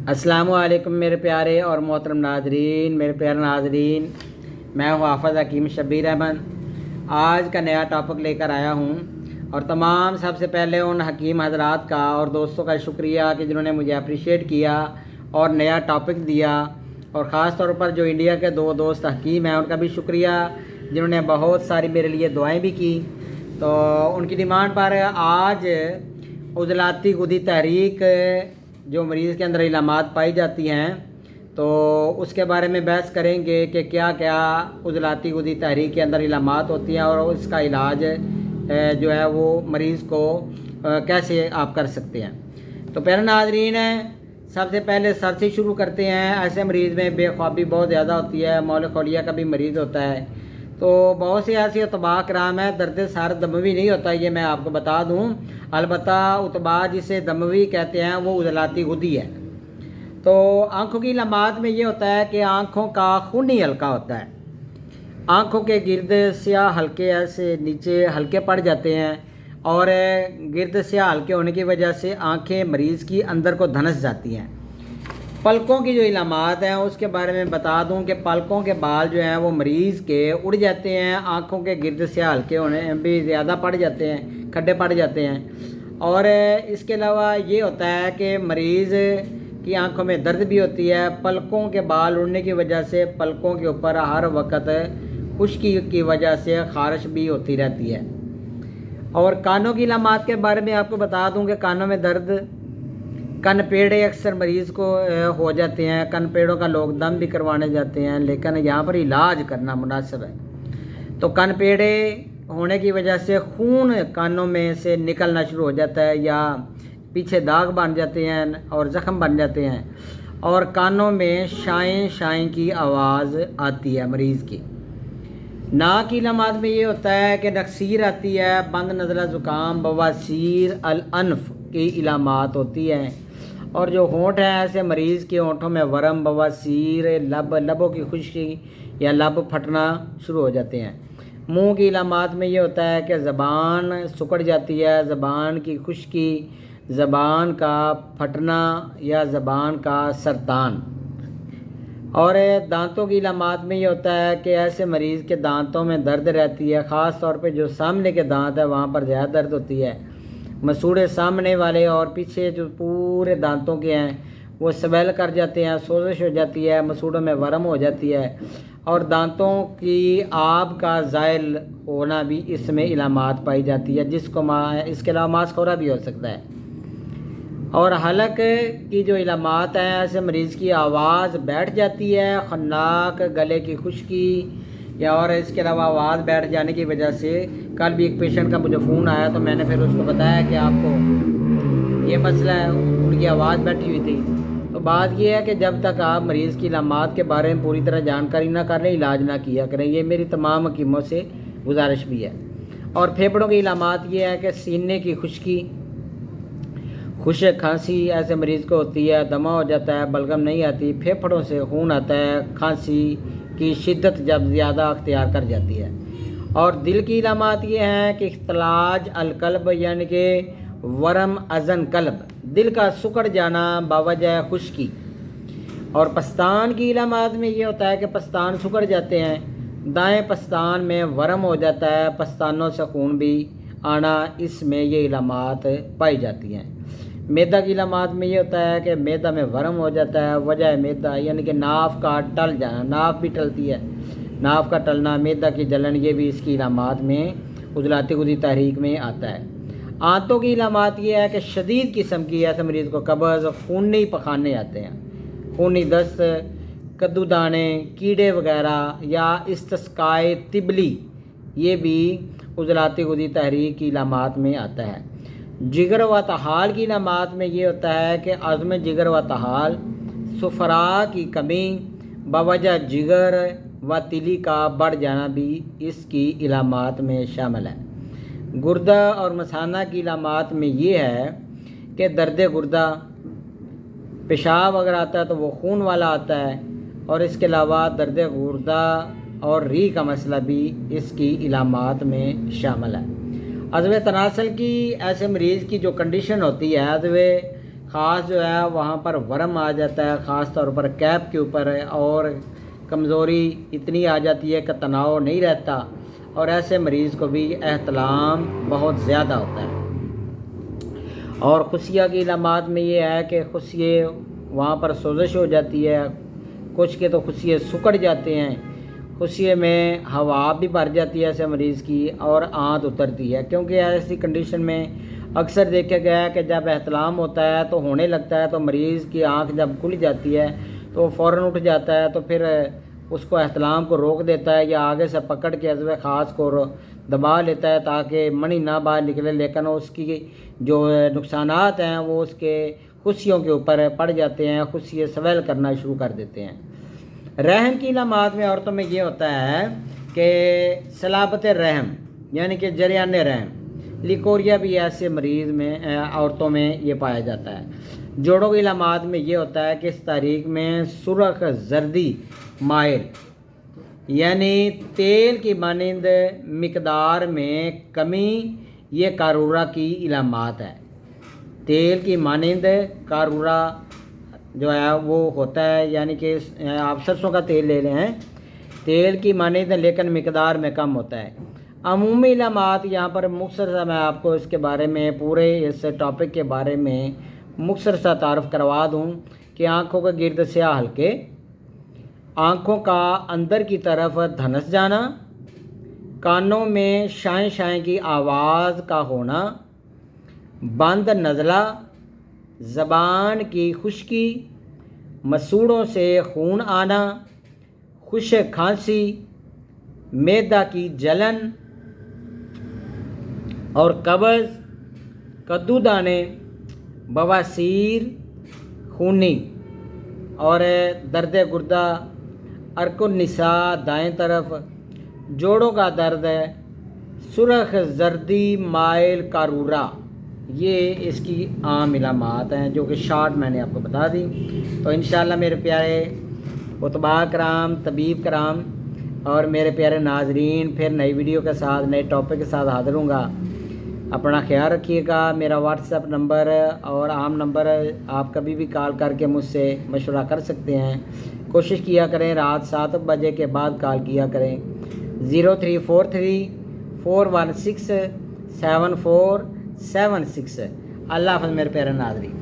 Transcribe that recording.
अस्सलामु अलैकुम मेरे प्यारे और मोहतरम नाजरीन, मेरे प्यारे नाजरीन, मैं हूँ हाफ़िज़ हकीम शब्बीर अहमद। आज का नया टॉपिक लेकर आया हूँ और तमाम सबसे पहले उन हकीम हजरात का और दोस्तों का शुक्रिया कि जिन्होंने मुझे अप्रिशिएट किया और नया टॉपिक दिया, और ख़ास तौर पर जो इंडिया के दो दोस्त हकीम हैं उनका भी शुक्रिया जिन्होंने बहुत सारी मेरे लिए दुआएं भी की। तो उनकी डिमांड पर आज उज़लाती गुदी तहरीक जो मरीज़ के अंदर इलामात पाई जाती हैं तो उसके बारे में बहस करेंगे कि क्या क्या उज़लाती गुदी तहरीक के अंदर इलामात होती हैं और उसका इलाज जो है वो मरीज़ को कैसे आप कर सकते हैं। तो प्यारे नाज़रीन, सबसे पहले सर से शुरू करते हैं। ऐसे मरीज़ में बेख्वाबी बहुत ज़्यादा होती है, मौल खौलिया का भी मरीज़ होता है, तो बहुत सी ऐसी उतबा कराम है। दर्द सर दमवी नहीं होता, ये मैं आपको बता दूं। अलबत्ता उतबा जिसे दमवी कहते हैं वो उज़लाती गुदी है। तो आँखों की इलामात में ये होता है कि आँखों का खूनी हल्का होता है, आँखों के गिर्द स्याह हल्के ऐसे नीचे हल्के पड़ जाते हैं और गिर्द स्याह हल्के होने की वजह से आँखें मरीज़ की अंदर को धंस जाती हैं। पलकों की जो इलामात हैं उसके बारे में बता दूं कि पलकों के बाल जो हैं वो मरीज़ के उड़ जाते हैं, आँखों के गिर्द से हल्के होने भी ज़्यादा पड़ जाते हैं, खड्डे पड़ जाते हैं। और इसके अलावा ये होता है कि मरीज़ की आँखों में दर्द भी होती है। पलकों के बाल उड़ने की वजह से पलकों के ऊपर हर वक्त खुश्की की वजह से खारिश भी होती रहती है। और कानों की इलामात के बारे में आपको बता दूं कि कानों में दर्द, कन पेड़े अक्सर मरीज़ को हो जाते हैं। कन पेड़ों का लोग दम भी करवाने जाते हैं, लेकिन यहाँ पर इलाज करना मुनासिब है। तो कन पेड़े होने की वजह से खून कानों में से निकलना शुरू हो जाता है या पीछे दाग बन जाते हैं और ज़ख़म बन जाते हैं, और कानों में शाएं शाएं की आवाज़ आती है मरीज़ की। नाक की इलामात में ये होता है कि नक्सीर आती है, बंद नज़ला ज़ुकाम, बवासीर, अल अनफ की इलामात होती है। और जो होंठ है, ऐसे मरीज़ के होंठों में वरम, बवासीर, लबों की खुश्की या लब फटना शुरू हो जाते हैं। मुंह की इलामात में ये होता है कि ज़बान सिकुड़ जाती है, ज़बान की खुश्की, ज़बान का फटना या ज़बान का सरतान। और दांतों की इलामात में ये होता है कि ऐसे मरीज़ के दांतों में दर्द रहती है, ख़ास तौर पे जो सामने के दांत है वहाँ पर ज़्यादा दर्द होती है। मसूड़े सामने वाले और पीछे जो पूरे दांतों के हैं वो स्वेल कर जाते हैं, सोजिश हो जाती है, मसूड़ों में वरम हो जाती है, और दांतों की आब का ज़ायल होना भी इसमें इलामात पाई जाती है, जिसको इसके अलावा मांसखोरा भी हो सकता है। और हलक की जो इलामात हैं, ऐसे मरीज़ की आवाज़ बैठ जाती है, खन्नाक, गले की खुश्की, या और इसके अलावा आवाज़ बैठ जाने की वजह से कल भी एक पेशेंट का मुझे फ़ोन आया तो मैंने फिर उसको बताया कि आपको ये मसला है, उनकी आवाज़ बैठी हुई थी। तो बात ये है कि जब तक आप मरीज़ की इलामात के बारे में पूरी तरह जानकारी ना कर लें, इलाज ना किया करें, ये मेरी तमाम हकीमों से गुजारिश भी है। और फेफड़ों की इलामात ये है कि सीने की खुश्की, खुशक खांसी ऐसे मरीज़ को होती है, दमा हो जाता है, बलगम नहीं आती, फेफड़ों से खून आता है, खांसी की शिद्दत जब ज़्यादा अख्तियार कर जाती है। और दिल की इलामात ये हैं कि इख्तलाज अलकल्ब यानी कि वरम अज़न कल्ब, दिल का सुकड़ जाना बावजह खुश्की। और पस्तान की इलामात में ये होता है कि पस्तान सुकड़ जाते हैं, दाएं पस्तान में वरम हो जाता है, पस्तानों से खून भी आना, इसमें ये इलामात पाई जाती हैं। मैदा की इलामात में ये होता है कि मैदा में वरम हो जाता है, वजह मैदा यानी कि नाफ का टल जाना, नाफ भी टलती है, नाफ का टलना, मैदा की जलन, ये भी इसकी इलामात में उज़लाती गुदी तहरीक में आता है। आंतों की इलामात ये है कि शदीद किस्म की ऐसे मरीज़ को कब्ज़, खूनी पखाने आते हैं, खूनी दस्त, कद्दू दाने, कीड़े वगैरह या इस्तिस्काए तिबली, ये भी उज़लाती गुदी तहरीक की इलामात में आता है। जिगर व तहाल की इलामात में ये होता है कि अज़्म जिगर व तहाल, सुफरा की कमी, बवजह जिगर व तिली का बढ़ जाना भी इसकी इलामात में शामिल है। गुर्दा और मसाना की इलामात में ये है कि दर्द गुर्दा, पेशाब अगर आता है तो वो खून वाला आता है, और इसके अलावा दर्द गुर्दा और री का मसला भी इसकी इलामात में शामिल है। अज़ब तनासल की ऐसे मरीज़ की जो कंडीशन होती है, अज़ब خاص جو ہے وہاں پر ورم آ جاتا ہے، خاص طور پر کیپ کے اوپر، اور کمزوری اتنی آ جاتی ہے کہ تناؤ نہیں رہتا، اور ایسے مریض کو بھی احتلام بہت زیادہ ہوتا ہے۔ اور خصیہ کی علامات میں یہ ہے کہ خصیے وہاں پر سوزش ہو جاتی ہے، کچھ کے تو خصیے سکڑ جاتے ہیں، خصیے میں ہوا بھی بھر جاتی ہے ایسے مریض کی، اور آنت اترتی ہے، کیونکہ ایسی کنڈیشن میں اکثر دیکھا گیا ہے کہ جب احتلام ہوتا ہے تو ہونے لگتا ہے تو مریض کی آنکھ جب کھل جاتی ہے تو فوراً اٹھ جاتا ہے، تو پھر اس کو احتلام کو روک دیتا ہے یا آگے سے پکڑ کے عضو خاص کو دبا لیتا ہے تاکہ منی نہ باہر نکلے، لیکن اس کی جو نقصانات ہیں وہ اس کے خصیوں کے اوپر پڑ جاتے ہیں، خصیے سویل کرنا شروع کر دیتے ہیں۔ رحم کی علامات میں عورتوں میں یہ ہوتا ہے کہ صلابت رحم یعنی کہ جریان رحم، لیکوریا بھی ایسے مریض میں عورتوں میں یہ پایا جاتا ہے۔ جوڑوں کی علامات میں یہ ہوتا ہے کہ اس تاریخ میں سرخ زردی مائل یعنی تیل کی مانند مقدار میں کمی، یہ کارورا کی علامات ہے۔ تیل کی مانند کارورا جو ہے وہ ہوتا ہے، یعنی کہ آپ سرسوں کا تیل لے لیں ہیں، تیل کی مانند لیکن مقدار میں کم ہوتا ہے۔ عمومی علامات یہاں پر مختصر سا میں آپ کو اس کے بارے میں پورے اس ٹاپک کے بارے میں مختصر سا تعارف کروا دوں کہ آنکھوں کے گرد سیاہ حلقے، آنکھوں کا اندر کی طرف دھنس جانا، کانوں میں شائیں شائیں کی آواز کا ہونا، بند نزلہ، زبان کی خشکی، مسوڑوں سے خون آنا، خشک کھانسی، معدہ کی جلن اور قبض، کدو دانے، بواسیر، خونی اور درد گردہ، عرق النساء دائیں طرف، جوڑوں کا درد، سرخ زردی مائل کارورا، یہ اس کی عام علامات ہیں جو کہ شارٹ میں نے آپ کو بتا دی۔ تو انشاءاللہ میرے پیارے اطباء کرام، طبیب کرام اور میرے پیارے ناظرین، پھر نئی ویڈیو کے ساتھ نئے ٹاپک کے ساتھ حاضر ہوں گا۔ اپنا خیال رکھیے گا۔ میرا واٹس ایپ نمبر اور عام نمبر، آپ کبھی بھی کال کر کے مجھ سے مشورہ کر سکتے ہیں۔ کوشش کیا کریں رات 7 بجے کے بعد کال کیا کریں۔ 0343 416 7476۔ اللہ حافظ میرے پیارے ناظرین۔